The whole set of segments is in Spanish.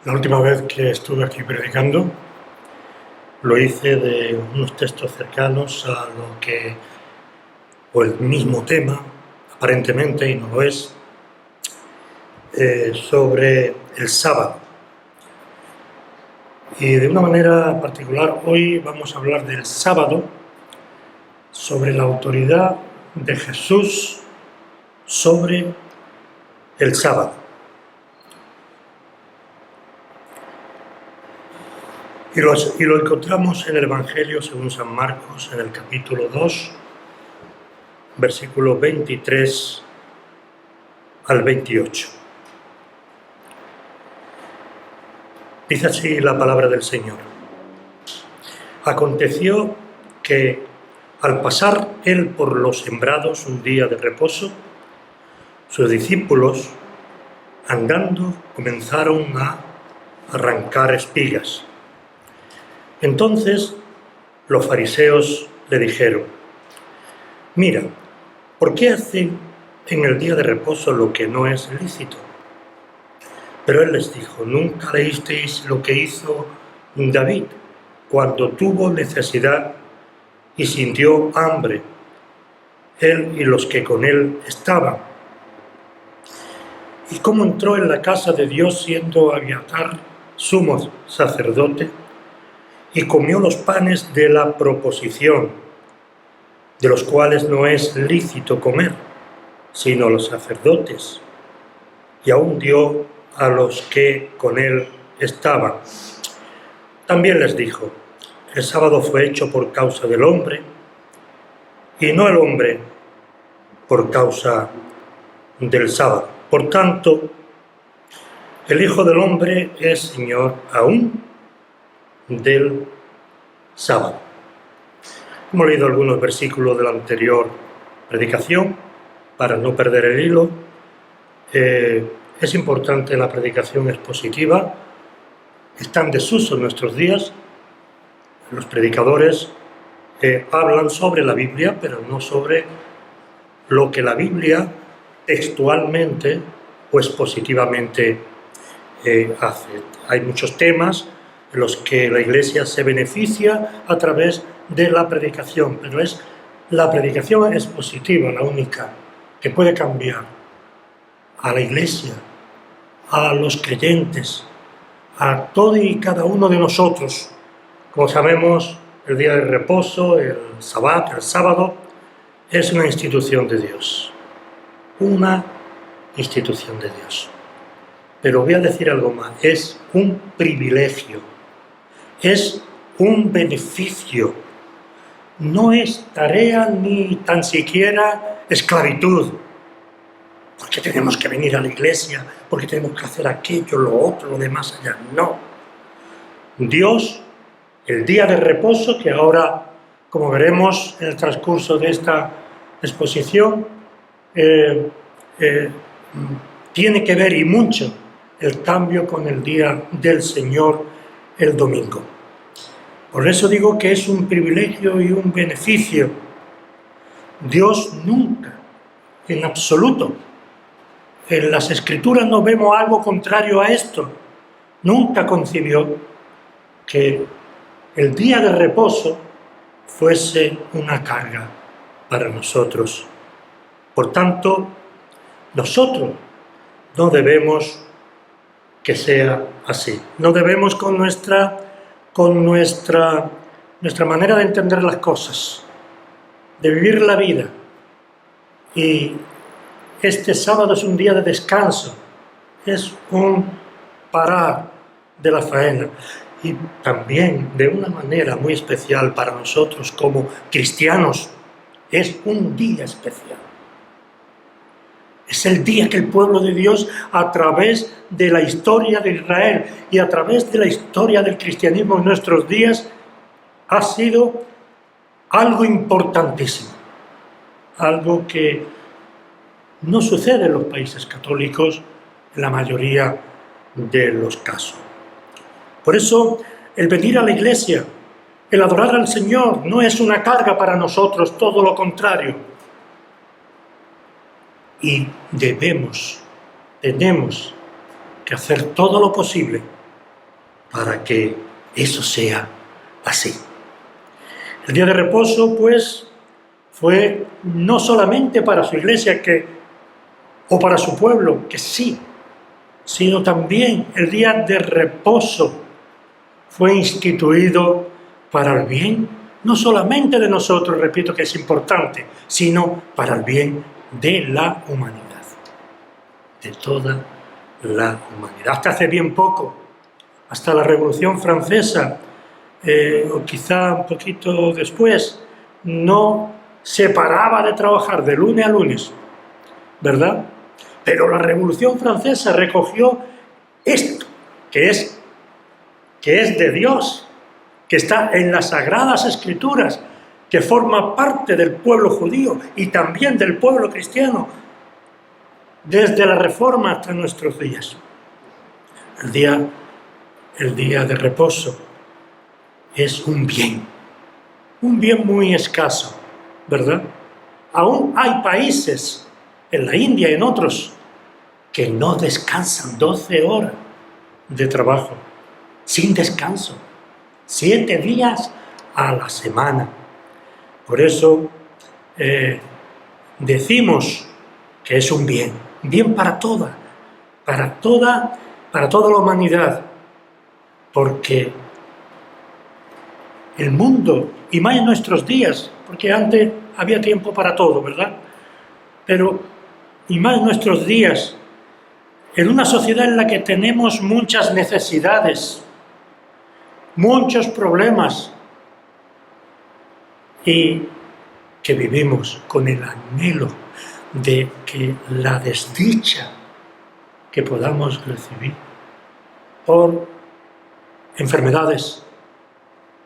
La última vez que estuve aquí predicando, lo hice de unos textos cercanos a lo que, o el mismo tema, aparentemente, y no lo es, sobre el sábado. Y de una manera particular, hoy vamos a hablar del sábado, sobre la autoridad de Jesús sobre el sábado. Y lo encontramos en el Evangelio según San Marcos, en el capítulo 2, versículos 23 al 28. Dice así la palabra del Señor. Aconteció que, al pasar él por los sembrados un día de reposo, sus discípulos, andando, comenzaron a arrancar espigas. Entonces los fariseos le dijeron: «Mira, ¿por qué hacen en el día de reposo lo que no es lícito?» Pero él les dijo: «¿Nunca leísteis lo que hizo David cuando tuvo necesidad y sintió hambre, él y los que con él estaban? ¿Y cómo entró en la casa de Dios siendo Abiatar sumo sacerdote y comió los panes de la proposición, de los cuales no es lícito comer, sino los sacerdotes, y aún dio a los que con él estaban?» También les dijo: «El sábado fue hecho por causa del hombre, y no el hombre por causa del sábado. Por tanto, el Hijo del Hombre es Señor aún del sábado». Hemos leído algunos versículos de la anterior predicación para no perder el hilo. Es importante la predicación expositiva. Está en desuso en nuestros días. Los predicadores hablan sobre la Biblia, pero no sobre lo que la Biblia textualmente o expositivamente hace. Hay muchos temas en los que la Iglesia se beneficia a través de la predicación, pero es la predicación expositiva la única que puede cambiar a la Iglesia, a los creyentes, a todo y cada uno de nosotros. Como sabemos, el día de reposo, el sábado, es una institución de Dios. Una institución de Dios. Pero voy a decir algo más: es un privilegio, es un beneficio, no es tarea ni tan siquiera esclavitud, porque tenemos que venir a la iglesia, porque tenemos que hacer aquello, lo otro, lo demás allá. No. Dios, el día de reposo, que ahora, como veremos en el transcurso de esta exposición, tiene que ver y mucho el cambio con el día del Señor, el domingo. Por eso digo que es un privilegio y un beneficio. Dios nunca, en absoluto, en las Escrituras no vemos algo contrario a esto. Nunca concibió que el día de reposo fuese una carga para nosotros. Por tanto, nosotros no debemos que sea así. No debemos con nuestra manera de entender las cosas, de vivir la vida. Y este sábado es un día de descanso, es un parar de la faena. Y también, de una manera muy especial para nosotros como cristianos, es un día especial. Es el día que el pueblo de Dios, a través de la historia de Israel y a través de la historia del cristianismo en nuestros días, ha sido algo importantísimo. Algo que no sucede en los países católicos en la mayoría de los casos. Por eso, el venir a la iglesia, el adorar al Señor, no es una carga para nosotros, todo lo contrario. Y tenemos que hacer todo lo posible para que eso sea así. El día de reposo, pues, fue no solamente para su iglesia o para su pueblo, que sí, sino también el día de reposo fue instituido para el bien, no solamente de nosotros, repito que es importante, sino para el bien de la humanidad, de toda la humanidad. Hasta hace bien poco, hasta la Revolución Francesa, o quizá un poquito después, no se paraba de trabajar de lunes a lunes, ¿verdad? Pero la Revolución Francesa recogió esto, que es de Dios, que está en las Sagradas Escrituras, que forma parte del pueblo judío y también del pueblo cristiano, desde la Reforma hasta nuestros días. El día de reposo es un bien muy escaso, ¿verdad? Aún hay países, en la India y en otros, que no descansan 12 horas de trabajo, sin descanso, 7 días a la semana. Por eso decimos que es un bien para toda la humanidad, porque el mundo, y más en nuestros días, porque antes había tiempo para todo, ¿verdad? Pero, y más en nuestros días, en una sociedad en la que tenemos muchas necesidades, muchos problemas, y que vivimos con el anhelo de que la desdicha que podamos recibir por enfermedades,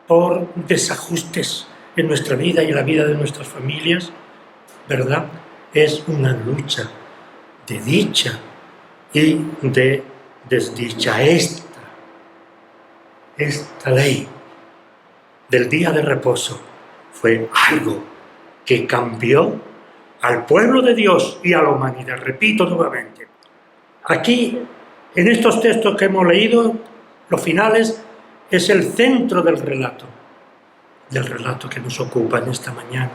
por desajustes en nuestra vida y en la vida de nuestras familias, ¿verdad? Es una lucha de dicha y de desdicha. Esta ley del día de reposo fue algo que cambió al pueblo de Dios y a la humanidad. Repito nuevamente, aquí, en estos textos que hemos leído, los finales, es el centro del relato que nos ocupa en esta mañana.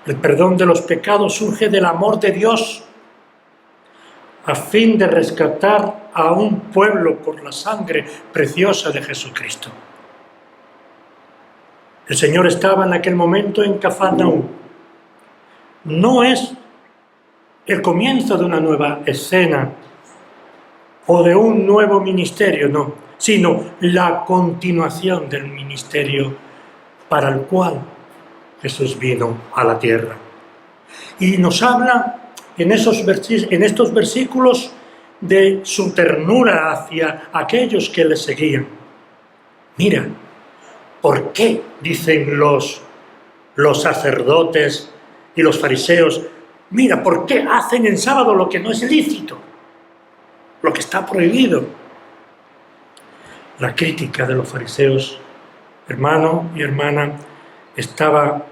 El perdón de los pecados surge del amor de Dios a fin de rescatar a un pueblo por la sangre preciosa de Jesucristo. El Señor estaba en aquel momento en Cafarnaúm. No es el comienzo de una nueva escena o de un nuevo ministerio, no, sino la continuación del ministerio para el cual Jesús vino a la tierra. Y nos habla en estos versículos de su ternura hacia aquellos que le seguían. Mira, ¿por qué? Dicen los sacerdotes y los fariseos. Mira, ¿por qué hacen en sábado lo que no es lícito? Lo que está prohibido. La crítica de los fariseos, hermano y hermana, estaba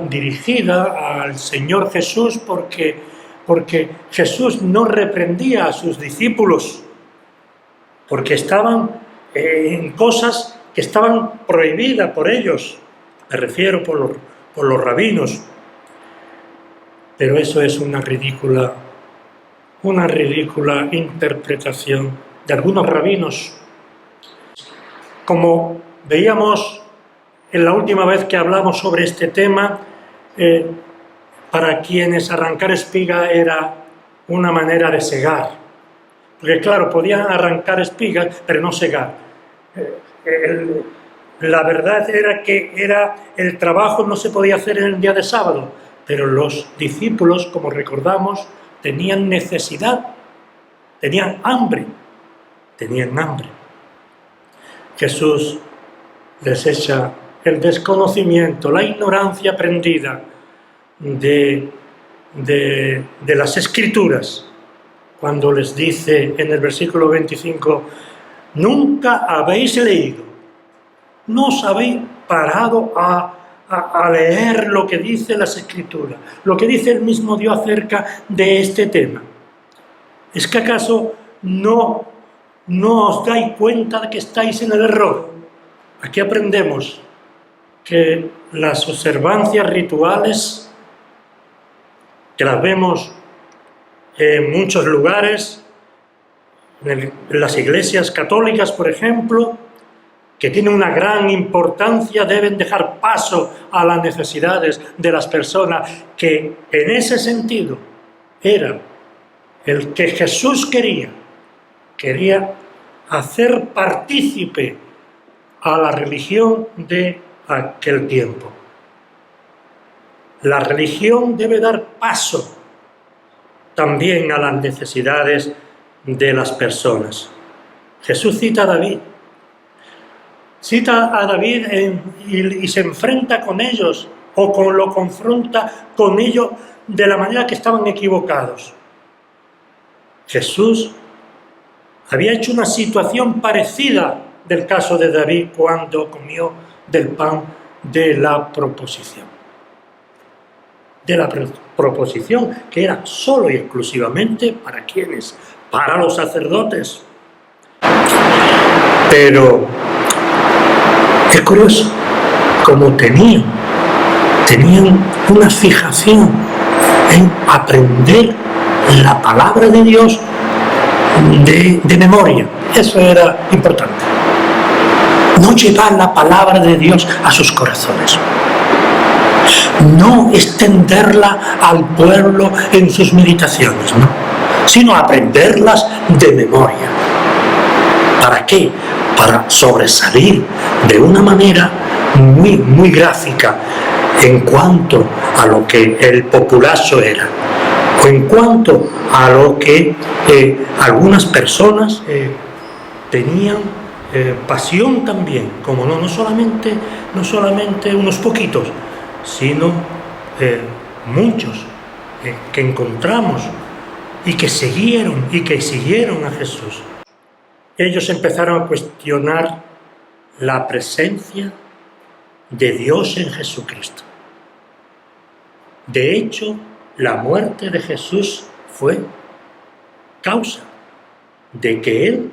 dirigida al Señor Jesús porque Jesús no reprendía a sus discípulos, porque estaban en cosas que estaban prohibidas por ellos. Me refiero por los rabinos. Pero eso es una ridícula interpretación de algunos rabinos. Como veíamos en la última vez que hablamos sobre este tema, para quienes arrancar espiga era una manera de segar. Porque claro, podían arrancar espigas, pero no segar. La verdad era que el trabajo no se podía hacer en el día de sábado, pero los discípulos, como recordamos, tenían necesidad, tenían hambre. Jesús les echa el desconocimiento, la ignorancia aprendida de las Escrituras, cuando les dice en el versículo 25, nunca habéis leído, no os habéis parado a leer lo que dice las Escrituras, lo que dice el mismo Dios acerca de este tema. ¿Es que acaso no no os dais cuenta de que estáis en el error. Aquí aprendemos que las observancias rituales, que las vemos en muchos lugares, en las iglesias católicas, por ejemplo, que tienen una gran importancia, deben dejar paso a las necesidades de las personas, que en ese sentido era el que Jesús quería hacer partícipe a la religión de aquel tiempo. La religión debe dar paso también a las necesidades de las personas. Jesús cita a David. Cita a David y se enfrenta con ellos, o lo confronta con ellos de la manera que estaban equivocados. Jesús había hecho una situación parecida del caso de David cuando comió del pan de la proposición. De la proposición que era solo y exclusivamente para ¿quiénes? Para los sacerdotes. Pero es curioso, como tenían una fijación en aprender la palabra de Dios de memoria. Eso era importante. No llevar la palabra de Dios a sus corazones. No extenderla al pueblo en sus meditaciones, ¿no? Sino aprenderlas de memoria. ¿Para qué? Para sobresalir de una manera muy, muy gráfica en cuanto a lo que el populacho era, o en cuanto a lo que algunas personas tenían pasión también, como no solamente unos poquitos, sino muchos que encontramos y que siguieron a Jesús. Ellos empezaron a cuestionar la presencia de Dios en Jesucristo. De hecho, la muerte de Jesús fue causa de que Él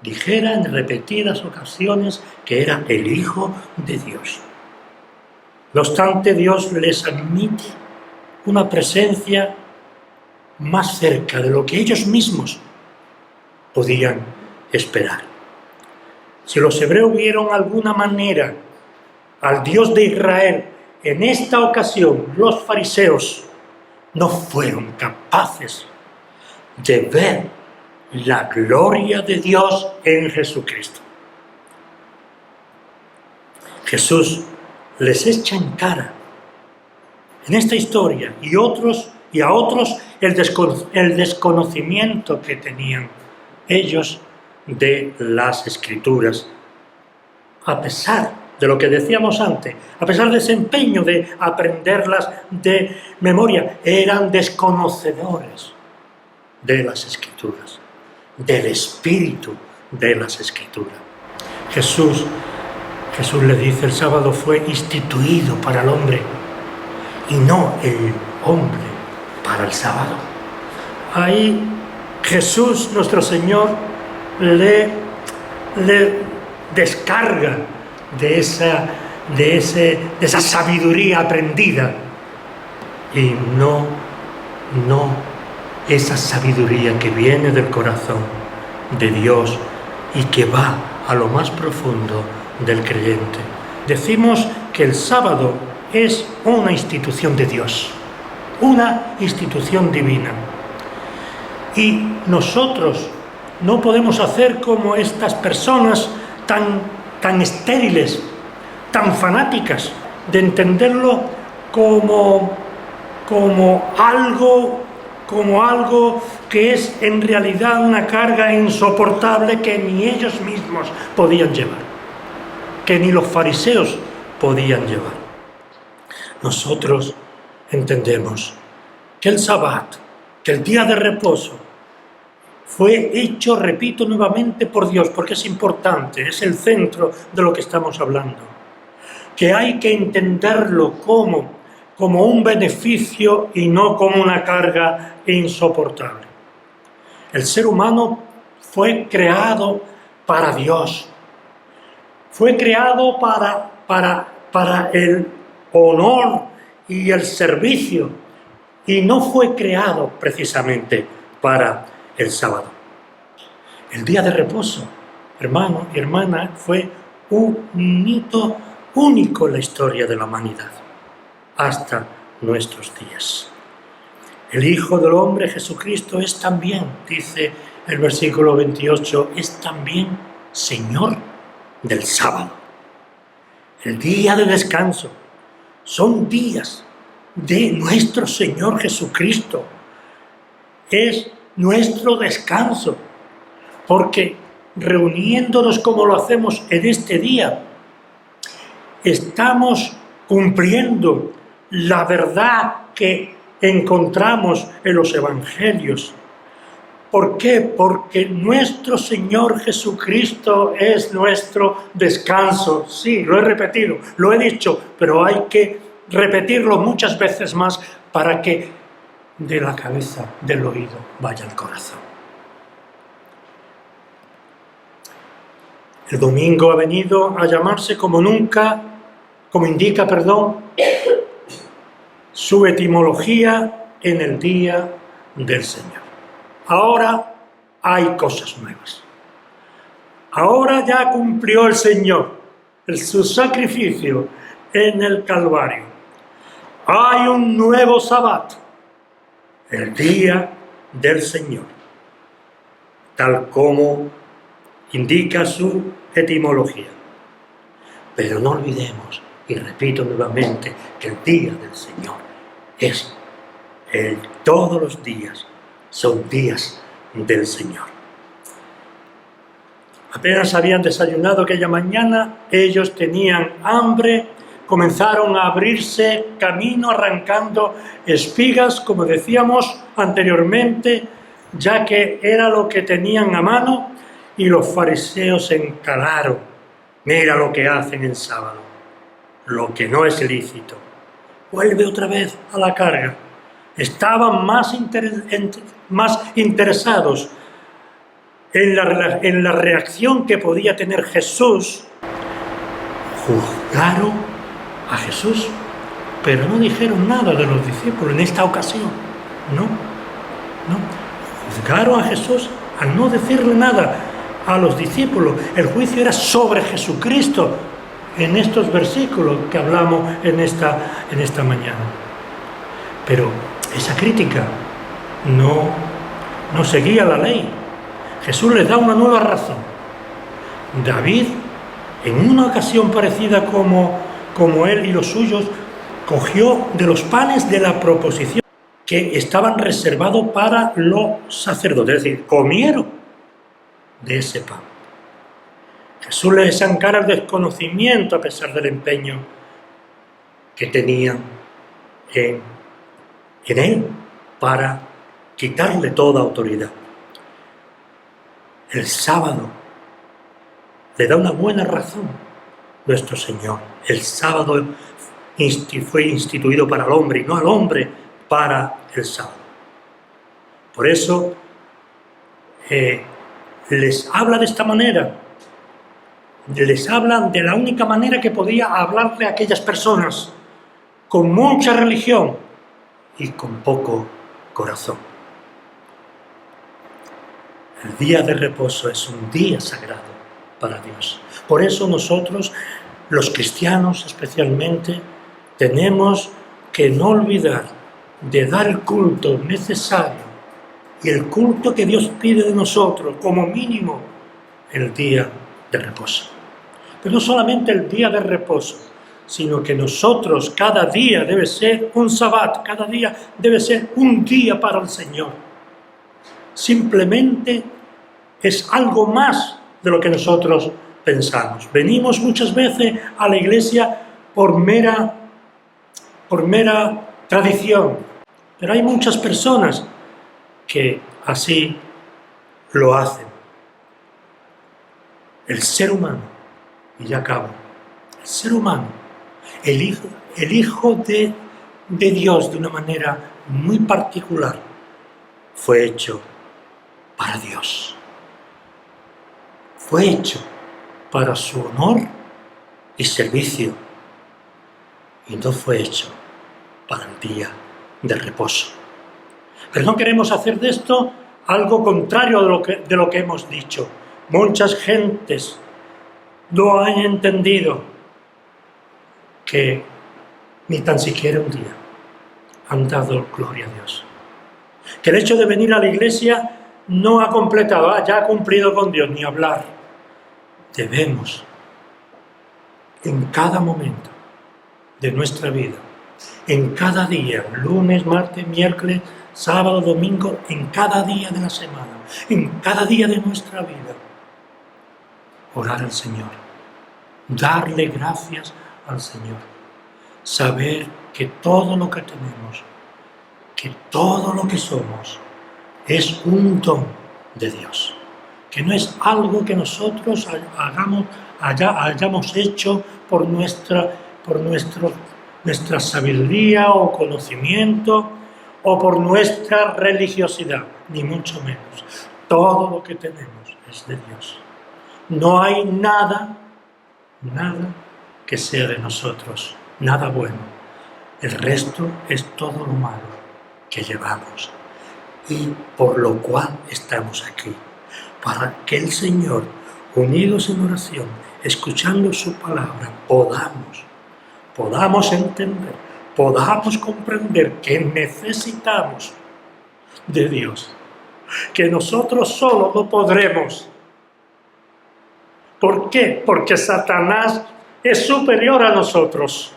dijera en repetidas ocasiones que era el Hijo de Dios. No obstante, Dios les admite una presencia más cerca de lo que ellos mismos podían esperar. Si los hebreos vieron alguna manera al Dios de Israel, en esta ocasión los fariseos no fueron capaces de ver la gloria de Dios en Jesucristo. Jesús les echa en cara en esta historia y a otros el desconocimiento que tenían ellos de las Escrituras, a pesar de lo que decíamos antes, a pesar de ese empeño de aprenderlas de memoria, eran desconocedores de las Escrituras, del espíritu de las Escrituras. Jesús le dice: el sábado fue instituido para el hombre y no el hombre para el sábado. Ahí Jesús, nuestro Señor, le descarga de esa sabiduría aprendida, y no esa sabiduría que viene del corazón de Dios y que va a lo más profundo del creyente. Decimos que el sábado es una institución de Dios, una institución divina. Y nosotros no podemos hacer como estas personas tan estériles, tan fanáticas, de entenderlo como algo que es en realidad una carga insoportable que ni ellos mismos podían llevar, que ni los fariseos podían llevar. Nosotros entendemos que el Sabbat, que el día de reposo, fue hecho, repito nuevamente, por Dios, porque es importante, es el centro de lo que estamos hablando, que hay que entenderlo como un beneficio y no como una carga insoportable. El ser humano fue creado para Dios. Fue creado para el honor y el servicio, y no fue creado precisamente para el sábado. El día de reposo, hermano y hermana, fue un hito único en la historia de la humanidad, hasta nuestros días. El Hijo del Hombre, Jesucristo, es también, dice el versículo 28, es también Señor del sábado. El día de descanso son días de nuestro Señor Jesucristo. Es nuestro descanso, porque reuniéndonos como lo hacemos en este día, estamos cumpliendo la verdad que encontramos en los evangelios. ¿Por qué? Porque nuestro Señor Jesucristo es nuestro descanso. Sí, lo he repetido, lo he dicho, pero hay que repetirlo muchas veces más para que de la cabeza, del oído, vaya al corazón. El domingo ha venido a llamarse como indica, su etimología en el día del Señor. Ahora hay cosas nuevas. Ahora ya cumplió el Señor su sacrificio en el Calvario. Hay un nuevo Sabbat, el día del Señor, tal como indica su etimología. Pero no olvidemos, y repito nuevamente, que el día del Señor es todos los días son días del Señor. Apenas habían desayunado aquella mañana, ellos tenían hambre, comenzaron a abrirse camino arrancando espigas, como decíamos anteriormente, ya que era lo que tenían a mano, y los fariseos se encalaron. Mira lo que hacen en sábado, lo que no es lícito. Vuelve otra vez a la carga. Estaban más interesados en la reacción que podía tener Jesús. Juzgaron a Jesús, pero no dijeron nada de los discípulos en esta ocasión. No. Juzgaron a Jesús al no decirle nada a los discípulos. El juicio era sobre Jesucristo en estos versículos que hablamos en esta mañana. Pero esa crítica no seguía la ley. Jesús les da una nueva razón. David, en una ocasión parecida como él y los suyos, cogió de los panes de la proposición que estaban reservados para los sacerdotes, es decir, comieron de ese pan. Jesús les encara el desconocimiento a pesar del empeño que tenían en él para quitarle toda autoridad. El sábado le da una buena razón nuestro Señor. El sábado fue instituido para el hombre y no al hombre para el sábado. Por eso les habla de esta manera. Les habla de la única manera que podía hablarle a aquellas personas, con mucha religión y con poco corazón. El día de reposo es un día sagrado para Dios. Por eso nosotros, los cristianos especialmente, tenemos que no olvidar de dar el culto necesario y el culto que Dios pide de nosotros, como mínimo, el día de reposo. Pero no solamente el día de reposo, sino que nosotros, cada día debe ser un sabbat, cada día debe ser un día para el Señor. Simplemente es algo más de lo que nosotros pensamos. Venimos muchas veces a la iglesia por mera tradición, pero hay muchas personas que así lo hacen. El ser humano, y ya acabo, el ser humano, el Hijo de Dios de una manera muy particular, fue hecho para Dios. fue hecho para su honor y servicio, y no fue hecho para el día de reposo. Pero no queremos hacer de esto algo contrario de lo que hemos dicho. Muchas gentes no han entendido que ni tan siquiera un día han dado gloria a Dios. Que el hecho de venir a la iglesia no ha completado, ya ha cumplido con Dios, ni hablar. Debemos, en cada momento de nuestra vida, en cada día, lunes, martes, miércoles, sábado, domingo, en cada día de la semana, en cada día de nuestra vida, orar al Señor, darle gracias al Señor, saber que todo lo que tenemos, que todo lo que somos, es un don de Dios, que no es algo que nosotros hayamos hecho por nuestra sabiduría o conocimiento o por nuestra religiosidad, ni mucho menos. Todo lo que tenemos es de Dios. No hay nada que sea de nosotros, nada bueno. El resto es todo lo malo que llevamos y por lo cual estamos aquí, para que el Señor, unidos en oración, escuchando su palabra, podamos entender, podamos comprender que necesitamos de Dios, que nosotros solos no podremos. ¿Por qué? Porque Satanás es superior a nosotros,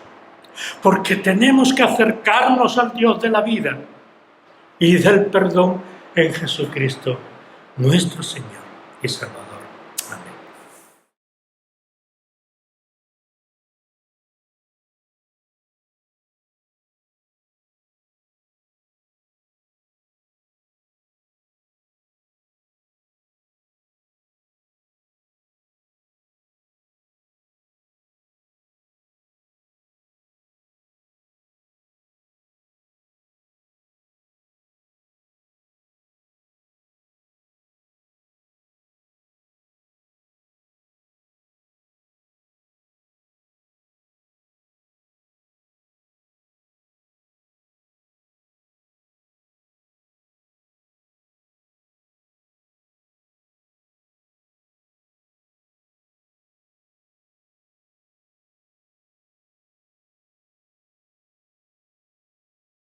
porque tenemos que acercarnos al Dios de la vida y del perdón en Jesucristo, nuestro Señor y Salvador.